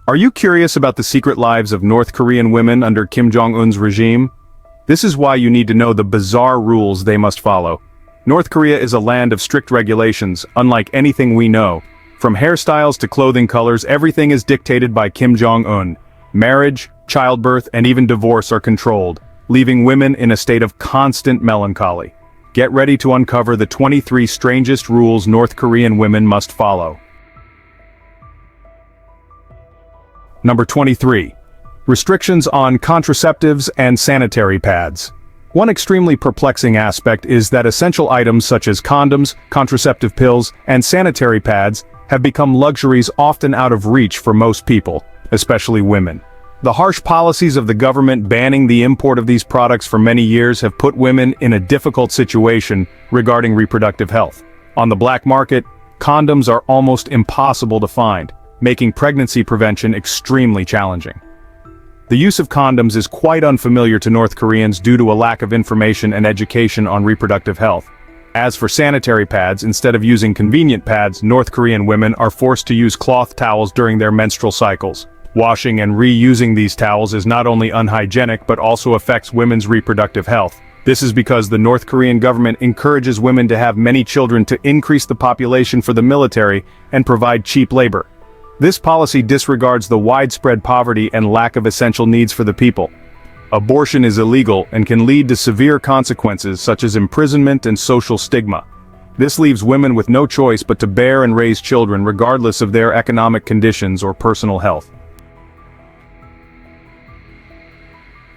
Are you curious about the secret lives of North Korean women under Kim Jong-un's regime? This is why you need to know the bizarre rules they must follow. North Korea is a land of strict regulations, unlike anything we know. From hairstyles to clothing colors, everything is dictated by Kim Jong-un. Marriage, childbirth, and even divorce are controlled, leaving women in a state of constant melancholy. Get ready to uncover the 23 strangest rules North Korean women must follow. Number 23. Restrictions on contraceptives and sanitary pads. One extremely perplexing aspect is that essential items such as condoms, contraceptive pills, and sanitary pads have become luxuries often out of reach for most people, especially women. The harsh policies of the government banning the import of these products for many years have put women in a difficult situation regarding reproductive health. On the black market, condoms are almost impossible to find, making pregnancy prevention extremely challenging. The use of condoms is quite unfamiliar to North Koreans due to a lack of information and education on reproductive health. As for sanitary pads, instead of using convenient pads, North Korean women are forced to use cloth towels during their menstrual cycles. Washing and reusing these towels is not only unhygienic but also affects women's reproductive health. This is because the North Korean government encourages women to have many children to increase the population for the military and provide cheap labor. This policy disregards the widespread poverty and lack of essential needs for the people. Abortion is illegal and can lead to severe consequences such as imprisonment and social stigma. This leaves women with no choice but to bear and raise children regardless of their economic conditions or personal health.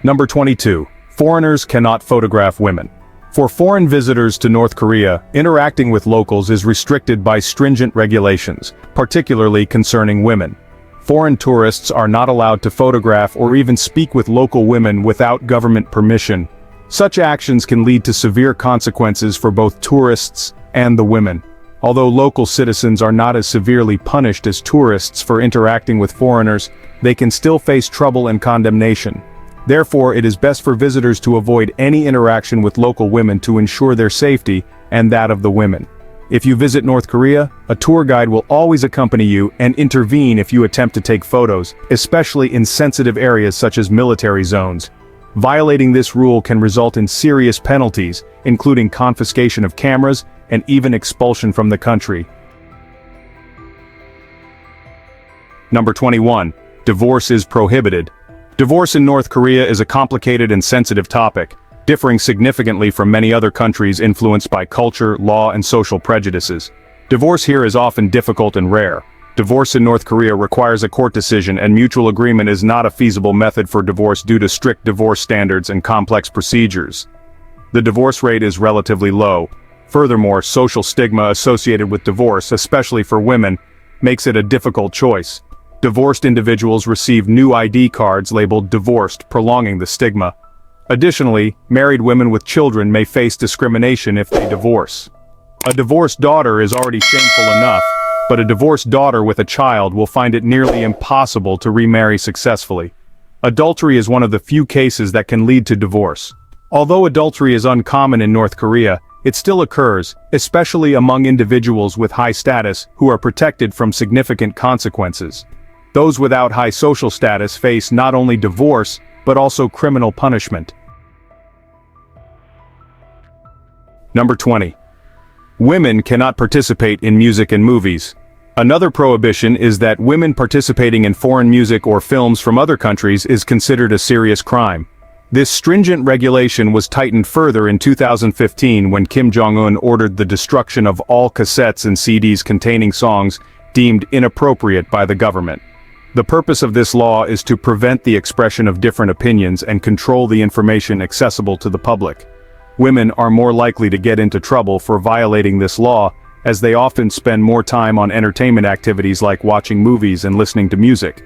Number 22. Foreigners cannot photograph women. For foreign visitors to North Korea, interacting with locals is restricted by stringent regulations, particularly concerning women. Foreign tourists are not allowed to photograph or even speak with local women without government permission. Such actions can lead to severe consequences for both tourists and the women. Although local citizens are not as severely punished as tourists for interacting with foreigners, they can still face trouble and condemnation. Therefore, it is best for visitors to avoid any interaction with local women to ensure their safety and that of the women. If you visit North Korea, a tour guide will always accompany you and intervene if you attempt to take photos, especially in sensitive areas such as military zones. Violating this rule can result in serious penalties, including confiscation of cameras and even expulsion from the country. Number 21. Divorce is prohibited. Divorce in North Korea is a complicated and sensitive topic, differing significantly from many other countries influenced by culture, law, and social prejudices. Divorce here is often difficult and rare. Divorce in North Korea requires a court decision, and mutual agreement is not a feasible method for divorce due to strict divorce standards and complex procedures. The divorce rate is relatively low. Furthermore, social stigma associated with divorce, especially for women, makes it a difficult choice. Divorced individuals receive new ID cards labeled divorced, prolonging the stigma. Additionally, married women with children may face discrimination if they divorce. A divorced daughter is already shameful enough, but a divorced daughter with a child will find it nearly impossible to remarry successfully. Adultery is one of the few cases that can lead to divorce. Although adultery is uncommon in North Korea, it still occurs, especially among individuals with high status who are protected from significant consequences. Those without high social status face not only divorce, but also criminal punishment. Number 20. Women cannot participate in music and movies. Another prohibition is that women participating in foreign music or films from other countries is considered a serious crime. This stringent regulation was tightened further in 2015 when Kim Jong-un ordered the destruction of all cassettes and CDs containing songs deemed inappropriate by the government. The purpose of this law is to prevent the expression of different opinions and control the information accessible to the public. Women are more likely to get into trouble for violating this law, as they often spend more time on entertainment activities like watching movies and listening to music.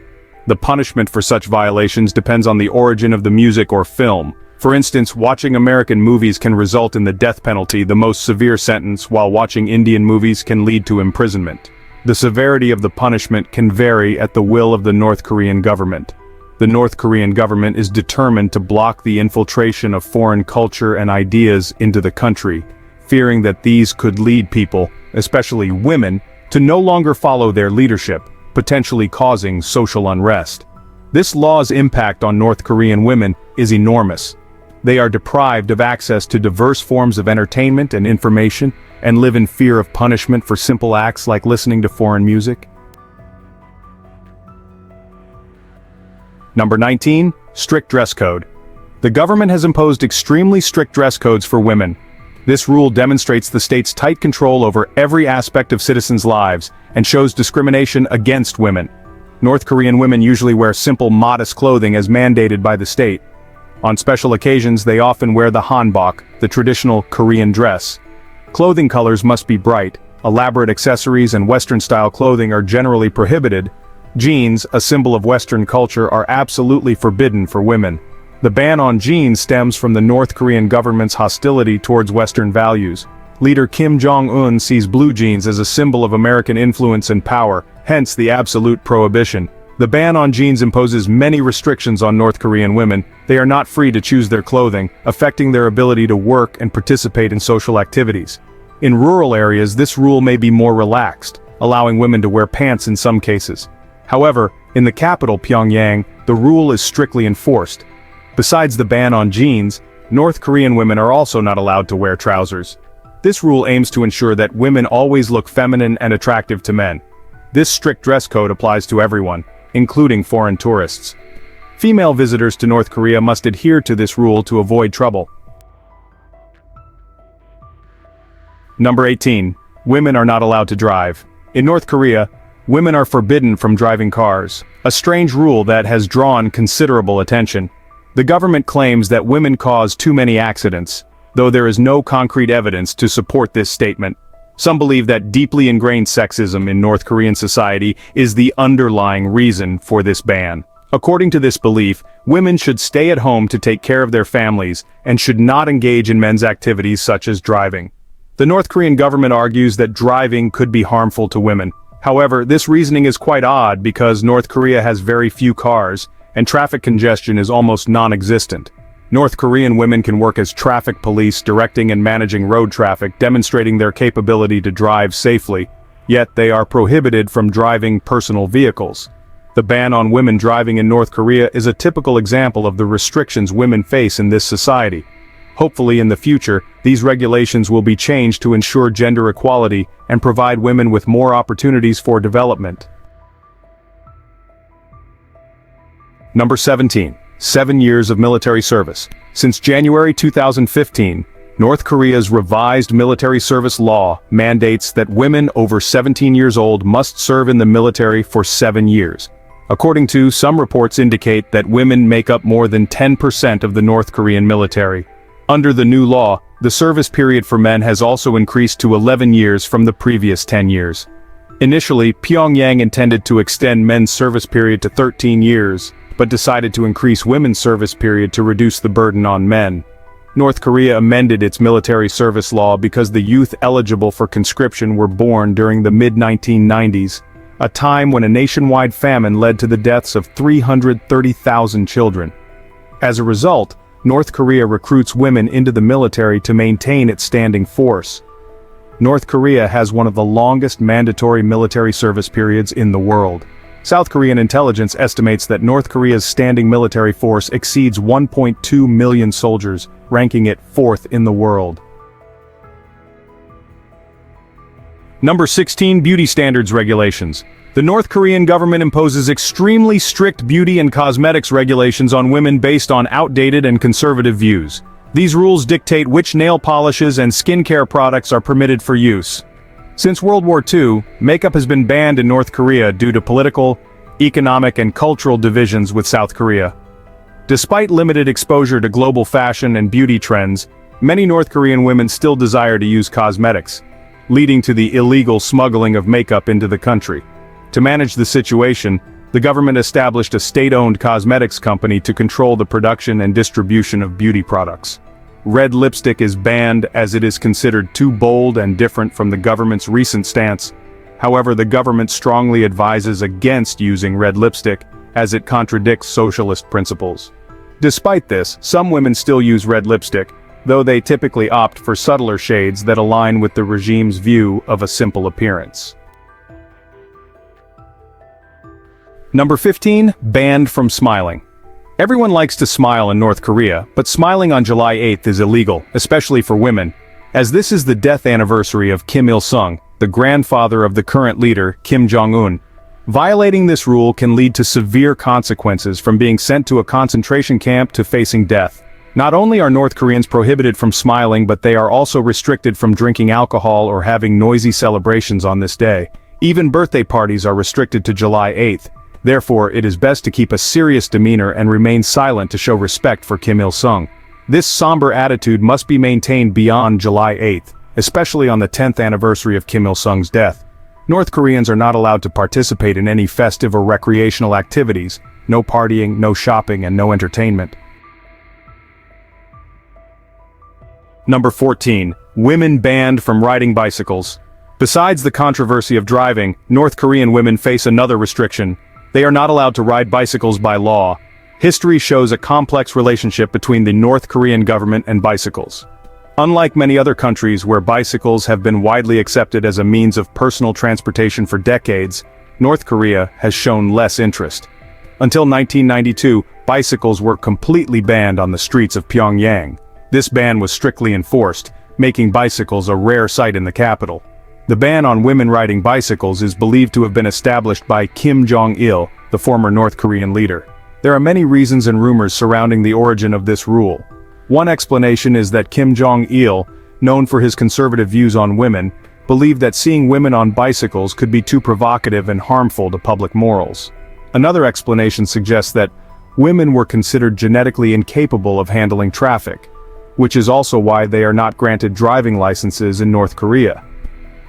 The punishment for such violations depends on the origin of the music or film. For instance, watching American movies can result in the death penalty, the most severe sentence, while watching Indian movies can lead to imprisonment. The severity of the punishment can vary at the will of the North Korean government. The North Korean government is determined to block the infiltration of foreign culture and ideas into the country, fearing that these could lead people, especially women, to no longer follow their leadership. potentially causing social unrest. This law's impact on North Korean women is enormous. They are deprived of access to diverse forms of entertainment and information, and live in fear of punishment for simple acts like listening to foreign music. Number 19. Strict dress code. The government has imposed extremely strict dress codes for women. This rule demonstrates the state's tight control over every aspect of citizens' lives and shows discrimination against women. North Korean women usually wear simple, modest clothing as mandated by the state. On special occasions, they often wear the hanbok, the traditional Korean dress. Clothing colors must be bright, elaborate accessories and Western-style clothing are generally prohibited. Jeans, a symbol of Western culture, are absolutely forbidden for women. The ban on jeans stems from the North Korean government's hostility towards Western values. Leader Kim Jong-un sees blue jeans as a symbol of American influence and power, hence the absolute prohibition. The ban on jeans imposes many restrictions on North Korean women. They are not free to choose their clothing, affecting their ability to work and participate in social activities. In rural areas, this rule may be more relaxed, allowing women to wear pants in some cases. However, in the capital, Pyongyang, the rule is strictly enforced. Besides the ban on jeans, North Korean women are also not allowed to wear trousers. This rule aims to ensure that women always look feminine and attractive to men. This strict dress code applies to everyone, including foreign tourists. Female visitors to North Korea must adhere to this rule to avoid trouble. Number 18. Women are not allowed to drive. In North Korea, women are forbidden from driving cars, a strange rule that has drawn considerable attention. The government claims that women cause too many accidents, though there is no concrete evidence to support this statement. Some believe that deeply ingrained sexism in North Korean society is the underlying reason for this ban. According to this belief, women should stay at home to take care of their families and should not engage in men's activities such as driving. The North Korean government argues that driving could be harmful to women. However, this reasoning is quite odd because North Korea has very few cars, and traffic congestion is almost non-existent. North Korean women can work as traffic police, directing and managing road traffic, demonstrating their capability to drive safely, yet they are prohibited from driving personal vehicles. The ban on women driving in North Korea is a typical example of the restrictions women face in this society. Hopefully in the future, these regulations will be changed to ensure gender equality and provide women with more opportunities for development. Number 17. 7 years of military service. Since January 2015, North Korea's revised military service law mandates that women over 17 years old must serve in the military for 7 years. According to some reports indicate that women make up more than 10% of the North Korean military. Under the new law, the service period for men has also increased to 11 years from the previous 10 years. Initially, Pyongyang intended to extend men's service period to 13 years, but decided to increase women's service period to reduce the burden on men. North Korea amended its military service law because the youth eligible for conscription were born during the mid-1990s, a time when a nationwide famine led to the deaths of 330,000 children. As a result, North Korea recruits women into the military to maintain its standing force. North Korea has one of the longest mandatory military service periods in the world. South Korean intelligence estimates that North Korea's standing military force exceeds 1.2 million soldiers, ranking it 4th in the world. Number 16. Beauty standards regulations. The North Korean government imposes extremely strict beauty and cosmetics regulations on women based on outdated and conservative views. These rules dictate which nail polishes and skincare products are permitted for use. Since World War II, makeup has been banned in North Korea due to political, economic and cultural divisions with South Korea. Despite limited exposure to global fashion and beauty trends, many North Korean women still desire to use cosmetics, leading to the illegal smuggling of makeup into the country. To manage the situation, the government established a state-owned cosmetics company to control the production and distribution of beauty products. Red lipstick is banned as it is considered too bold and different from the government's recent stance. However, the government strongly advises against using red lipstick, as it contradicts socialist principles. Despite this, some women still use red lipstick, though they typically opt for subtler shades that align with the regime's view of a simple appearance. Number 15, banned from smiling. Everyone likes to smile in North Korea, but smiling on July 8th is illegal, especially for women, as this is the death anniversary of Kim Il-sung, the grandfather of the current leader, Kim Jong-un. Violating this rule can lead to severe consequences, from being sent to a concentration camp to facing death. Not only are North Koreans prohibited from smiling, but they are also restricted from drinking alcohol or having noisy celebrations on this day. Even birthday parties are restricted to July 8th. Therefore, it is best to keep a serious demeanor and remain silent to show respect for Kim Il-sung. This somber attitude must be maintained beyond July 8th, especially on the 10th anniversary of Kim Il-sung's death. North Koreans are not allowed to participate in any festive or recreational activities. No partying, no shopping, and no entertainment. Number 14. Women banned from riding bicycles. Besides the controversy of driving, North Korean women face another restriction. They are not allowed to ride bicycles by law. History shows a complex relationship between the North Korean government and bicycles. Unlike many other countries where bicycles have been widely accepted as a means of personal transportation for decades, North Korea has shown less interest. Until 1992, bicycles were completely banned on the streets of Pyongyang. This ban was strictly enforced, making bicycles a rare sight in the capital. The ban on women riding bicycles is believed to have been established by Kim Jong-il, the former North Korean leader. There are many reasons and rumors surrounding the origin of this rule. One explanation is that Kim Jong-il, known for his conservative views on women, believed that seeing women on bicycles could be too provocative and harmful to public morals. Another explanation suggests that women were considered genetically incapable of handling traffic, which is also why they are not granted driving licenses in North Korea.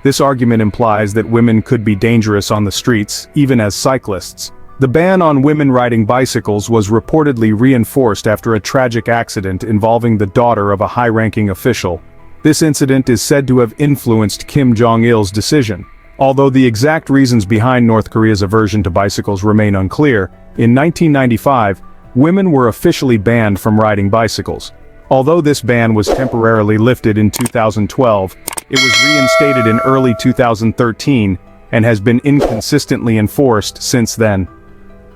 This argument implies that women could be dangerous on the streets, even as cyclists. The ban on women riding bicycles was reportedly reinforced after a tragic accident involving the daughter of a high-ranking official. This incident is said to have influenced Kim Jong-il's decision. Although the exact reasons behind North Korea's aversion to bicycles remain unclear, in 1995, women were officially banned from riding bicycles. Although this ban was temporarily lifted in 2012, it was reinstated in early 2013 and has been inconsistently enforced since then.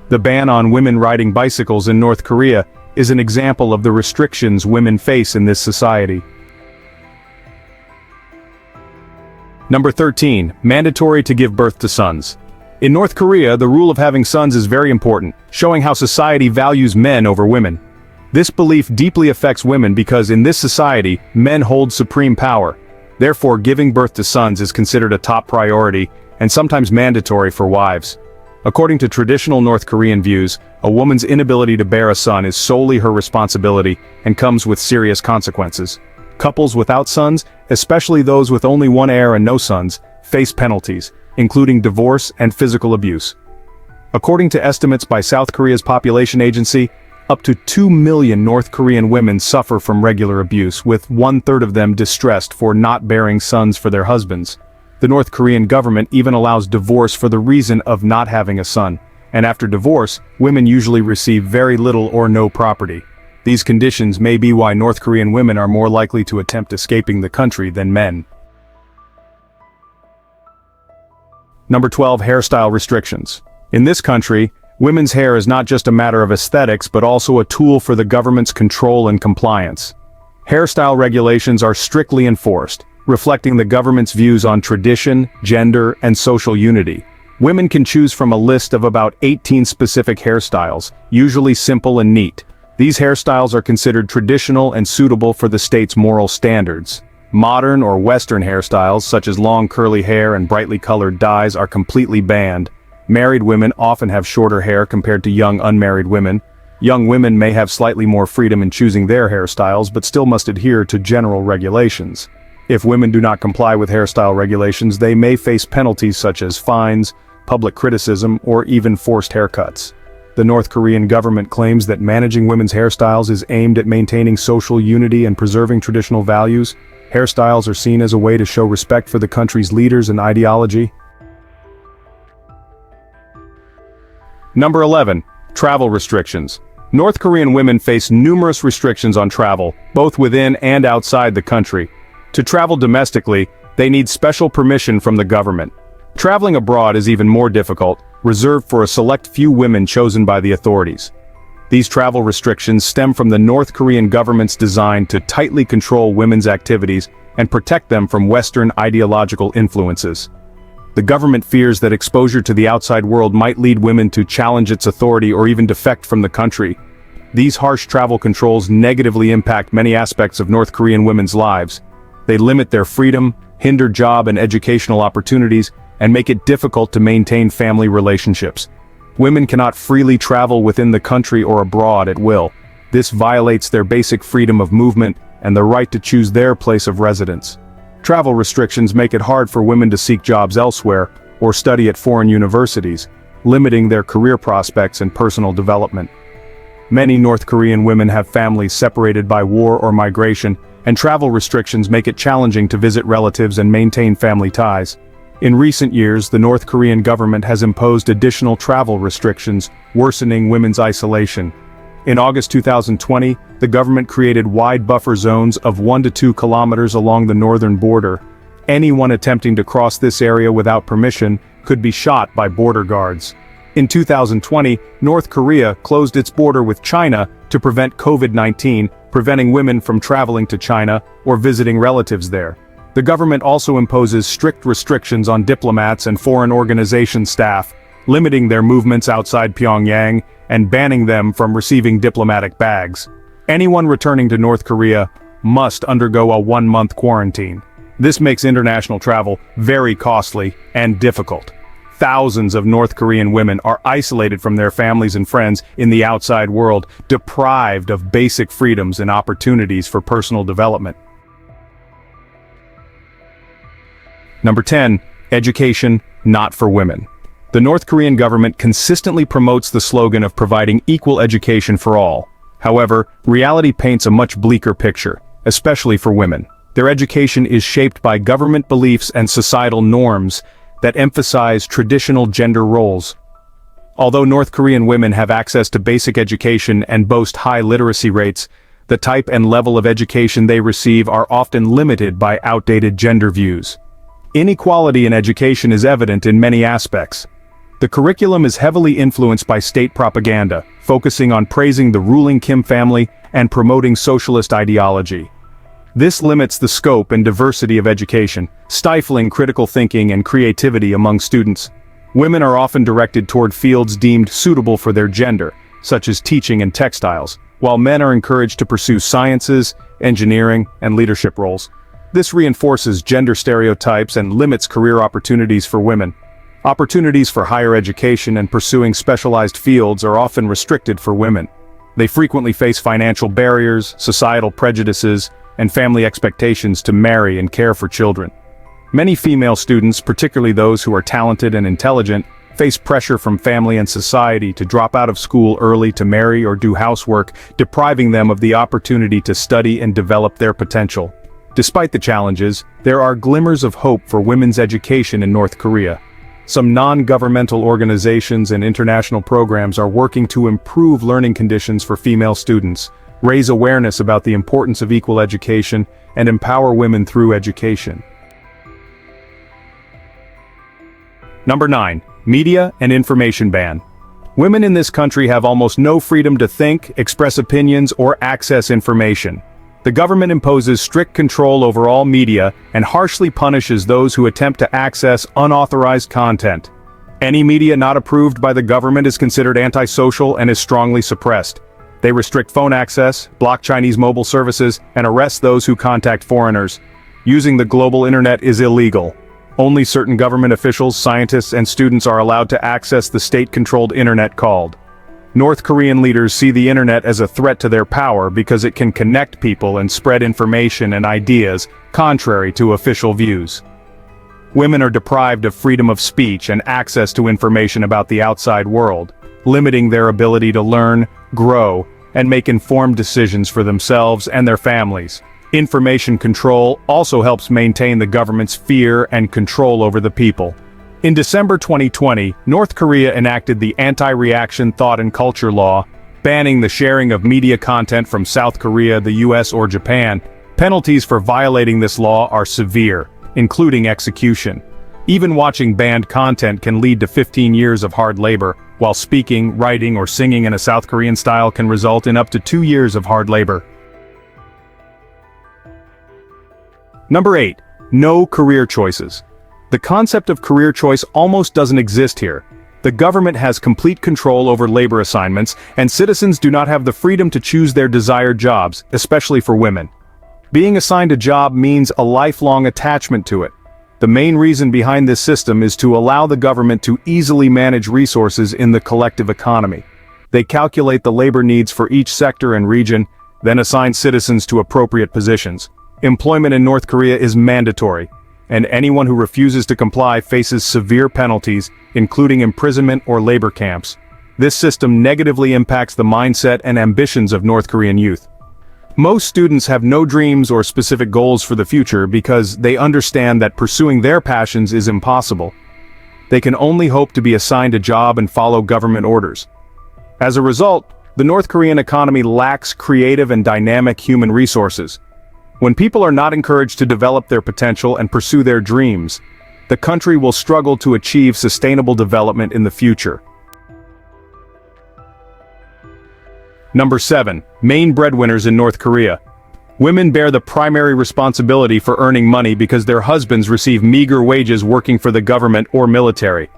The ban on women riding bicycles in North Korea is an example of the restrictions women face in this society. Number 13. Mandatory to give birth to sons. In North Korea, the rule of having sons is very important, showing how society values men over women. This belief deeply affects women because in this society, men hold supreme power. Therefore, giving birth to sons is considered a top priority and sometimes mandatory for wives. According to traditional North Korean views, a woman's inability to bear a son is solely her responsibility and comes with serious consequences. Couples without sons, especially those with only one heir and no sons, face penalties, including divorce and physical abuse. According to estimates by South Korea's population agency, up to 2 million North Korean women suffer from regular abuse, with 1/3 of them distressed for not bearing sons for their husbands. The North Korean government even allows divorce for the reason of not having a son, and after divorce, women usually receive very little or no property. These conditions may be why North Korean women are more likely to attempt escaping the country than men. Number 12. Hairstyle restrictions. In this country, women's hair is not just a matter of aesthetics but also a tool for the government's control and compliance. Hairstyle regulations are strictly enforced, reflecting the government's views on tradition, gender, and social unity. Women can choose from a list of about 18 specific hairstyles, usually simple and neat. These hairstyles are considered traditional and suitable for the state's moral standards. Modern or Western hairstyles, such as long curly hair and brightly colored dyes, are completely banned. Married women often have shorter hair compared to young unmarried women. Young women may have slightly more freedom in choosing their hairstyles but still must adhere to general regulations. If women do not comply with hairstyle regulations, they may face penalties such as fines, public criticism, or even forced haircuts. The North Korean government claims that managing women's hairstyles is aimed at maintaining social unity and preserving traditional values. Hairstyles are seen as a way to show respect for the country's leaders and ideology. Number 11. Travel restrictions. North Korean women face numerous restrictions on travel, both within and outside the country. To travel domestically, they need special permission from the government. Traveling abroad is even more difficult, reserved for a select few women chosen by the authorities. These travel restrictions stem from the North Korean government's design to tightly control women's activities and protect them from Western ideological influences. The government fears that exposure to the outside world might lead women to challenge its authority or even defect from the country. These harsh travel controls negatively impact many aspects of North Korean women's lives. They limit their freedom, hinder job and educational opportunities, and make it difficult to maintain family relationships. Women cannot freely travel within the country or abroad at will. This violates their basic freedom of movement and the right to choose their place of residence. Travel restrictions make it hard for women to seek jobs elsewhere or study at foreign universities, limiting their career prospects and personal development. Many North Korean women have families separated by war or migration, and travel restrictions make it challenging to visit relatives and maintain family ties. In recent years, the North Korean government has imposed additional travel restrictions, worsening women's isolation. In August 2020, the government created wide buffer zones of 1 to 2 kilometers along the northern border. Anyone attempting to cross this area without permission could be shot by border guards. In 2020, North Korea closed its border with China to prevent COVID-19, preventing women from traveling to China or visiting relatives there. The government also imposes strict restrictions on diplomats and foreign organization staff, limiting their movements outside Pyongyang and banning them from receiving diplomatic bags. Anyone returning to North Korea must undergo a 1-month quarantine. This makes international travel very costly and difficult. Thousands of North Korean women are isolated from their families and friends in the outside world, deprived of basic freedoms and opportunities for personal development. Number 10. Education, not for women. The North Korean government consistently promotes the slogan of providing equal education for all. However, reality paints a much bleaker picture, especially for women. Their education is shaped by government beliefs and societal norms that emphasize traditional gender roles. Although North Korean women have access to basic education and boast high literacy rates, the type and level of education they receive are often limited by outdated gender views. Inequality in education is evident in many aspects. The curriculum is heavily influenced by state propaganda, focusing on praising the ruling Kim family and promoting socialist ideology. This limits the scope and diversity of education, stifling critical thinking and creativity among students. Women are often directed toward fields deemed suitable for their gender, such as teaching and textiles, while men are encouraged to pursue sciences, engineering, and leadership roles. This reinforces gender stereotypes and limits career opportunities for women. Opportunities for higher education and pursuing specialized fields are often restricted for women. They frequently face financial barriers, societal prejudices, and family expectations to marry and care for children. Many female students, particularly those who are talented and intelligent, face pressure from family and society to drop out of school early to marry or do housework, depriving them of the opportunity to study and develop their potential. Despite the challenges, there are glimmers of hope for women's education in North Korea. Some non-governmental organizations and international programs are working to improve learning conditions for female students, raise awareness about the importance of equal education, and empower women through education. Number 9. Media and information ban. Women in this country have almost no freedom to think, express opinions, or access information. The government imposes strict control over all media and harshly punishes those who attempt to access unauthorized content. Any media not approved by the government is considered antisocial and is strongly suppressed. They restrict phone access, block Chinese mobile services, and arrest those who contact foreigners. Using the global internet is illegal. Only certain government officials, scientists, and students are allowed to access the state-controlled internet called. North Korean leaders see the internet as a threat to their power because it can connect people and spread information and ideas contrary to official views. Women are deprived of freedom of speech and access to information about the outside world, limiting their ability to learn, grow, and make informed decisions for themselves and their families. Information control also helps maintain the government's fear and control over the people. In December 2020, North Korea enacted the Anti-Reaction Thought and Culture Law, banning the sharing of media content from South Korea, the US, or Japan. Penalties for violating this law are severe, including execution. Even watching banned content can lead to 15 years of hard labor, while speaking, writing, or singing in a South Korean style can result in up to 2 years of hard labor. Number 8. No career choices. The concept of career choice almost doesn't exist here. The government has complete control over labor assignments, and citizens do not have the freedom to choose their desired jobs, especially for women. Being assigned a job means a lifelong attachment to it. The main reason behind this system is to allow the government to easily manage resources in the collective economy. They calculate the labor needs for each sector and region, then assign citizens to appropriate positions. Employment in North Korea is mandatory, and anyone who refuses to comply faces severe penalties, including imprisonment or labor camps. This system negatively impacts the mindset and ambitions of North Korean youth. Most students have no dreams or specific goals for the future because they understand that pursuing their passions is impossible. They can only hope to be assigned a job and follow government orders. As a result, the North Korean economy lacks creative and dynamic human resources. When people are not encouraged to develop their potential and pursue their dreams, the country will struggle to achieve sustainable development in the future. Number 7. Main breadwinners in North Korea. Women bear the primary responsibility for earning money because their husbands receive meager wages working for the government or military.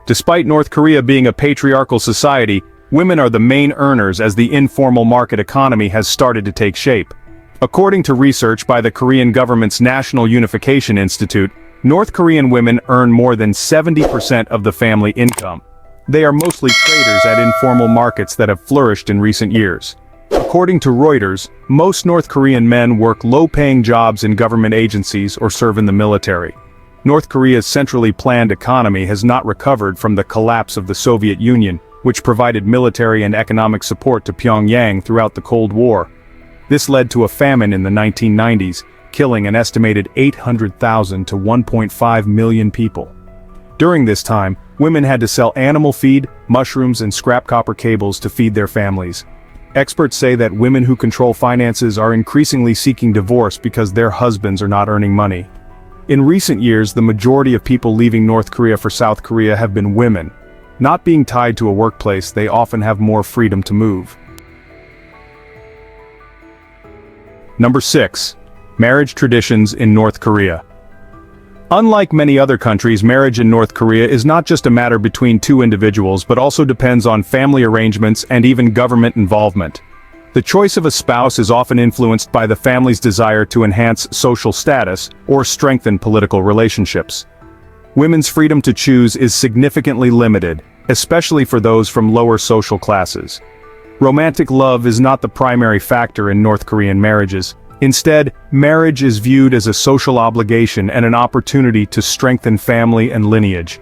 Despite North Korea being a patriarchal society, women are the main earners as the informal market economy has started to take shape. According to research by the Korean government's National Unification Institute, North Korean women earn more than 70% of the family income. They are mostly traders at informal markets that have flourished in recent years. According to Reuters, most North Korean men work low-paying jobs in government agencies or serve in the military. North Korea's centrally planned economy has not recovered from the collapse of the Soviet Union, which provided military and economic support to Pyongyang throughout the Cold War. This led to a famine in the 1990s, killing an estimated 800,000 to 1.5 million people. During this time, women had to sell animal feed, mushrooms, and scrap copper cables to feed their families. Experts say that women who control finances are increasingly seeking divorce because their husbands are not earning money. In recent years, the majority of people leaving North Korea for South Korea have been women. Not being tied to a workplace, they often have more freedom to move. Number 6. Marriage traditions in North Korea. Unlike many other countries, marriage in North Korea is not just a matter between two individuals but also depends on family arrangements and even government involvement. The choice of a spouse is often influenced by the family's desire to enhance social status or strengthen political relationships. Women's freedom to choose is significantly limited, especially for those from lower social classes. Romantic love is not the primary factor in North Korean marriages. Instead, marriage is viewed as a social obligation and an opportunity to strengthen family and lineage.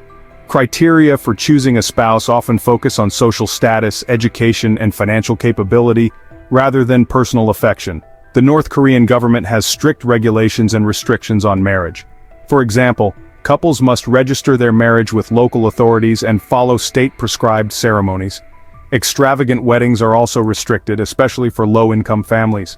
Criteria for choosing a spouse often focus on social status, education, and financial capability, rather than personal affection. The North Korean government has strict regulations and restrictions on marriage. For example, couples must register their marriage with local authorities and follow state-prescribed ceremonies. Extravagant weddings are also restricted, especially for low-income families.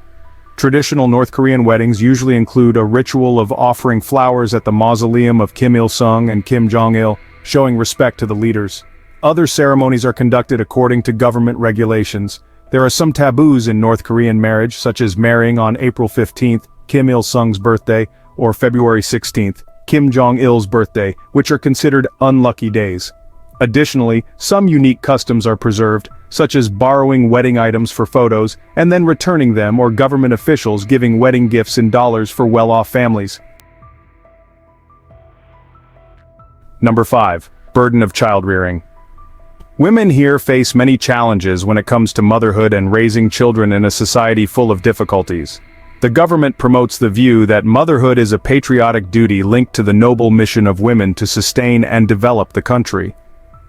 Traditional North Korean weddings usually include a ritual of offering flowers at the mausoleum of Kim Il-sung and Kim Jong-il, showing respect to the leaders. Other ceremonies are conducted according to government regulations. There are some taboos in North Korean marriage, such as marrying on April 15th, Kim Il-sung's birthday, or February 16th, Kim Jong-il's birthday, which are considered unlucky days. Additionally, some unique customs are preserved, such as borrowing wedding items for photos and then returning them, or government officials giving wedding gifts in dollars for well-off families. Number 5. Burden of child-rearing. Women here face many challenges when it comes to motherhood and raising children in a society full of difficulties. The government promotes the view that motherhood is a patriotic duty linked to the noble mission of women to sustain and develop the country.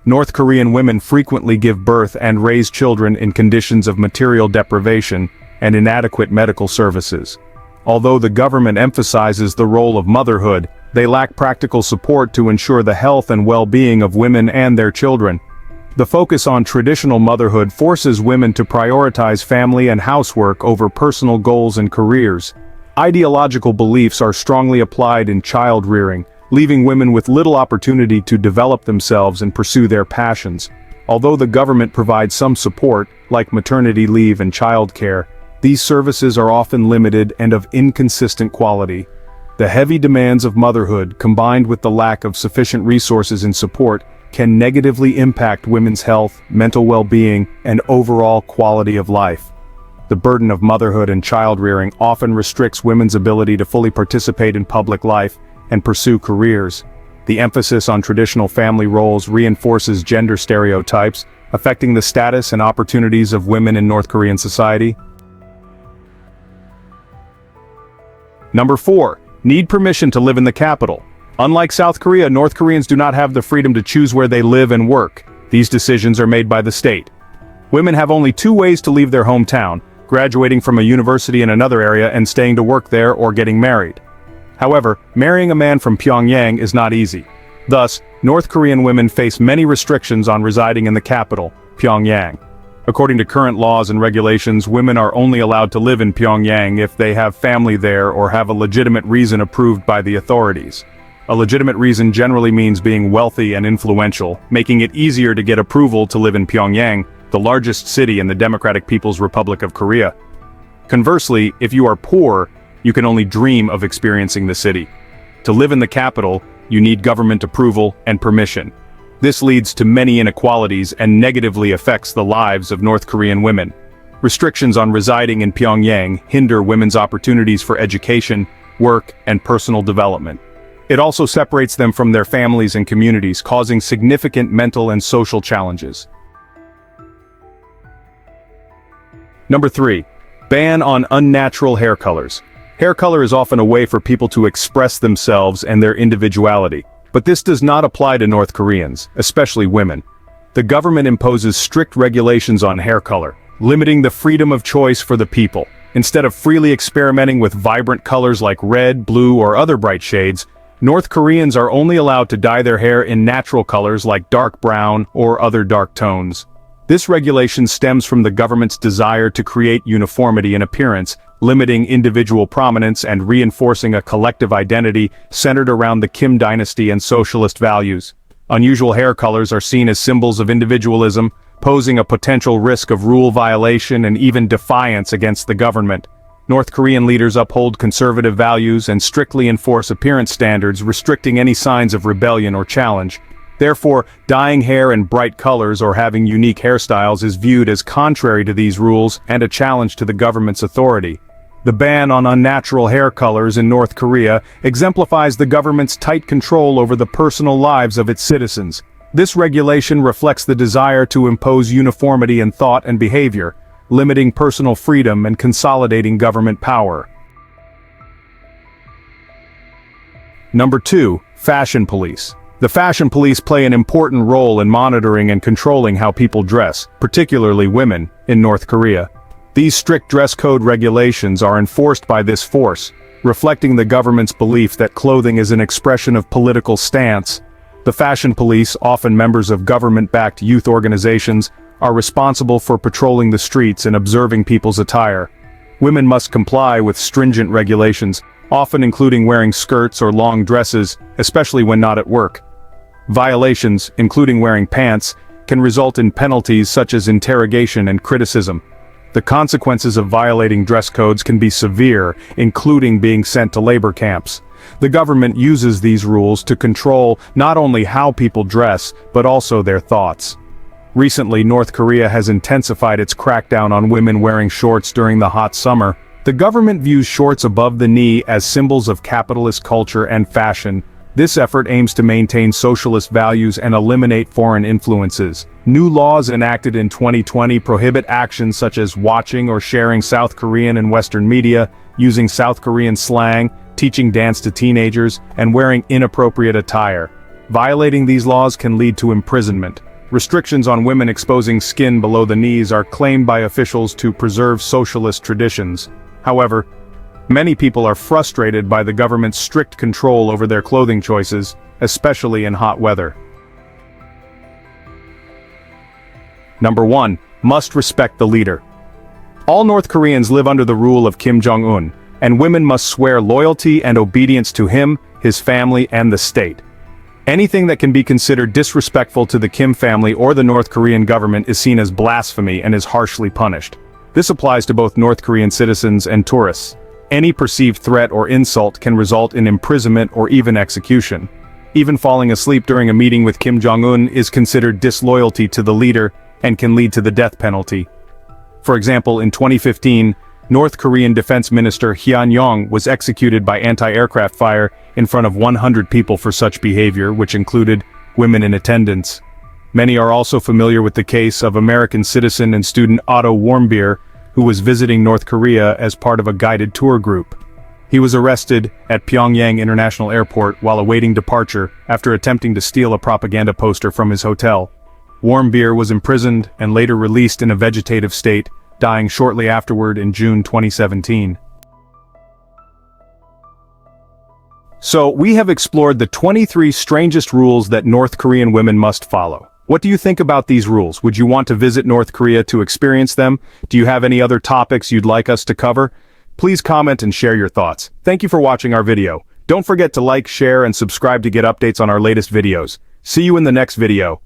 North Korean women frequently give birth and raise children in conditions of material deprivation and inadequate medical services. Although the government emphasizes the role of motherhood, they lack practical support to ensure the health and well-being of women and their children. The focus on traditional motherhood forces women to prioritize family and housework over personal goals and careers. Ideological beliefs are strongly applied in child rearing, leaving women with little opportunity to develop themselves and pursue their passions. Although the government provides some support, like maternity leave and childcare, these services are often limited and of inconsistent quality. The heavy demands of motherhood, combined with the lack of sufficient resources and support, can negatively impact women's health, mental well-being, and overall quality of life. The burden of motherhood and child-rearing often restricts women's ability to fully participate in public life and pursue careers. The emphasis on traditional family roles reinforces gender stereotypes, affecting the status and opportunities of women in North Korean society. Number 4. Need permission to live in the capital. Unlike South Korea, North Koreans do not have the freedom to choose where they live and work. These decisions are made by the state. Women have only 2 ways to leave their hometown: graduating from a university in another area and staying to work there, or getting married. However, marrying a man from Pyongyang is not easy. Thus, North Korean women face many restrictions on residing in the capital, Pyongyang. According to current laws and regulations, women are only allowed to live in Pyongyang if they have family there or have a legitimate reason approved by the authorities. A legitimate reason generally means being wealthy and influential, making it easier to get approval to live in Pyongyang, the largest city in the Democratic People's Republic of Korea. Conversely, if you are poor, you can only dream of experiencing the city. To live in the capital, you need government approval and permission. This leads to many inequalities and negatively affects the lives of North Korean women. Restrictions on residing in Pyongyang hinder women's opportunities for education, work, and personal development. It also separates them from their families and communities, causing significant mental and social challenges. Number 3. Ban on unnatural hair colors. Hair color is often a way for people to express themselves and their individuality. But this does not apply to North Koreans, especially women. The government imposes strict regulations on hair color, limiting the freedom of choice for the people. Instead of freely experimenting with vibrant colors like red, blue, or other bright shades, North Koreans are only allowed to dye their hair in natural colors like dark brown or other dark tones. This regulation stems from the government's desire to create uniformity in appearance, limiting individual prominence and reinforcing a collective identity centered around the Kim dynasty and socialist values. Unusual hair colors are seen as symbols of individualism, posing a potential risk of rule violation and even defiance against the government. North Korean leaders uphold conservative values and strictly enforce appearance standards, restricting any signs of rebellion or challenge. Therefore, dyeing hair in bright colors or having unique hairstyles is viewed as contrary to these rules and a challenge to the government's authority. The ban on unnatural hair colors in North Korea exemplifies the government's tight control over the personal lives of its citizens. This regulation reflects the desire to impose uniformity in thought and behavior, limiting personal freedom and consolidating government power. Number 2. Fashion police. The fashion police play an important role in monitoring and controlling how people dress, particularly women, in North Korea. These strict dress code regulations are enforced by this force, reflecting the government's belief that clothing is an expression of political stance. The fashion police, often members of government-backed youth organizations, are responsible for patrolling the streets and observing people's attire. Women must comply with stringent regulations, often including wearing skirts or long dresses, especially when not at work. Violations, including wearing pants, can result in penalties such as interrogation and criticism. The consequences of violating dress codes can be severe, including being sent to labor camps. The government uses these rules to control not only how people dress, but also their thoughts. Recently, North Korea has intensified its crackdown on women wearing shorts during the hot summer. The government views shorts above the knee as symbols of capitalist culture and fashion. This effort aims to maintain socialist values and eliminate foreign influences. New laws enacted in 2020 prohibit actions such as watching or sharing South Korean and Western media, using South Korean slang, teaching dance to teenagers, and wearing inappropriate attire. Violating these laws can lead to imprisonment. Restrictions on women exposing skin below the knees are claimed by officials to preserve socialist traditions. However, many people are frustrated by the government's strict control over their clothing choices, especially in hot weather. Number 1. Must respect the leader. All North Koreans live under the rule of Kim Jong-un, and women must swear loyalty and obedience to him, his family, and the state. Anything that can be considered disrespectful to the Kim family or the North Korean government is seen as blasphemy and is harshly punished. This applies to both North Korean citizens and tourists. Any perceived threat or insult can result in imprisonment or even execution. Even falling asleep during a meeting with Kim Jong-un is considered disloyalty to the leader and can lead to the death penalty. For example, in 2015, North Korean Defense Minister Hyun Yong was executed by anti-aircraft fire in front of 100 people for such behavior, which included women in attendance. Many are also familiar with the case of American citizen and student Otto Warmbier, who was visiting North Korea as part of a guided tour group. He was arrested at Pyongyang International Airport while awaiting departure after attempting to steal a propaganda poster from his hotel. Warmbier was imprisoned and later released in a vegetative state, dying shortly afterward in June 2017. So, we have explored the 23 strangest rules that North Korean women must follow. What do you think about these rules? Would you want to visit North Korea to experience them? Do you have any other topics you'd like us to cover? Please comment and share your thoughts. Thank you for watching our video. Don't forget to like, share, and subscribe to get updates on our latest videos. See you in the next video.